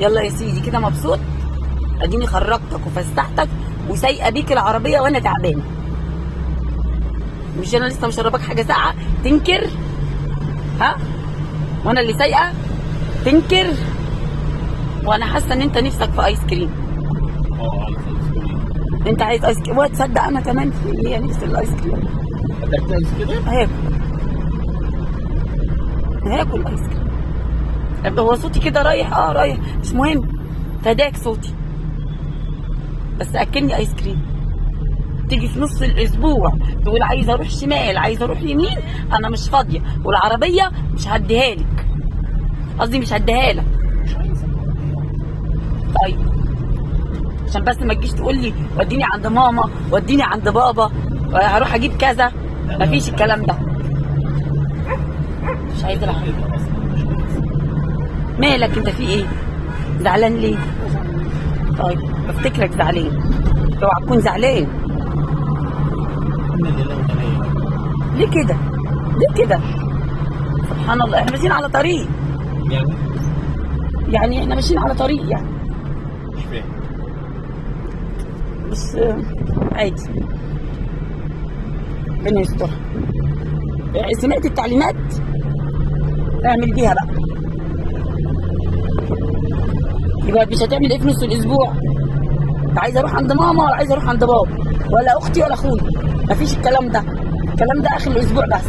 يلا يا سيدي كده مبسوط؟ اديني خرجتك وفسحتك وسايقه بيك العربيه وانا تعبانه. مش انا لسه مشرباك حاجه ساقعه تنكر؟ ها؟ وانا اللي سايقه تنكر؟ وانا حاسه ان انت نفسك في ايس كريم. عايز ايس كريم. انت عايز ايس كريم؟ وتصدق انا كمان في ليا نفس الايس كريم. بدك ايس كريم؟ هاكل ايس كريم. هو صوتي كده رايح؟ رايح، مش مهم، فداك صوتي، بس اكلني ايس كريم. تيجي في نص الاسبوع تقول عايزه اروح شمال، عايزه اروح يمين، انا مش فاضيه، والعربيه مش هديها لك، قصدي مش هديها لك. مش عايزة. طيب عشان بس ما تجيش تقول لي وديني عند ماما، وديني عند بابا، هروح اجيب كذا، مفيش الكلام ده. مش عايزه العب. مالك انت في ايه؟ زعلان ليه؟ طيب بفتكرك زعلان، اوعى تكون زعلان. ليه كده؟ ليه كده؟ سبحان الله، احنا ماشيين على طريق. يعني احنا ماشيين على طريق يعني. مش فاهم. بس عادي، ربنا يسترها. سمعت التعليمات؟ اعمل بيها بقى. يبقى مش هتعمل ايه في نص الاسبوع؟ انت عايز اروح عند ماما ولا عايز اروح عند بابا ولا اختي ولا اخويا؟ مفيش الكلام ده. الكلام ده اخر الاسبوع بس.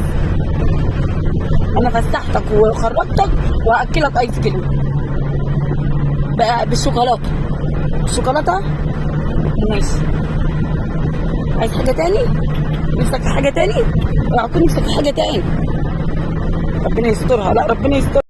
انا فسحتك وخرجتك واكلك ايس كريم بقى بالشوكولاته. الشوكولاته ماشي. عايز حاجه تاني؟ نفسك في حاجه تاني؟ اوعى تكون نفسك في حاجه تاني. ربنا يسترها. لا ربنا يسترها.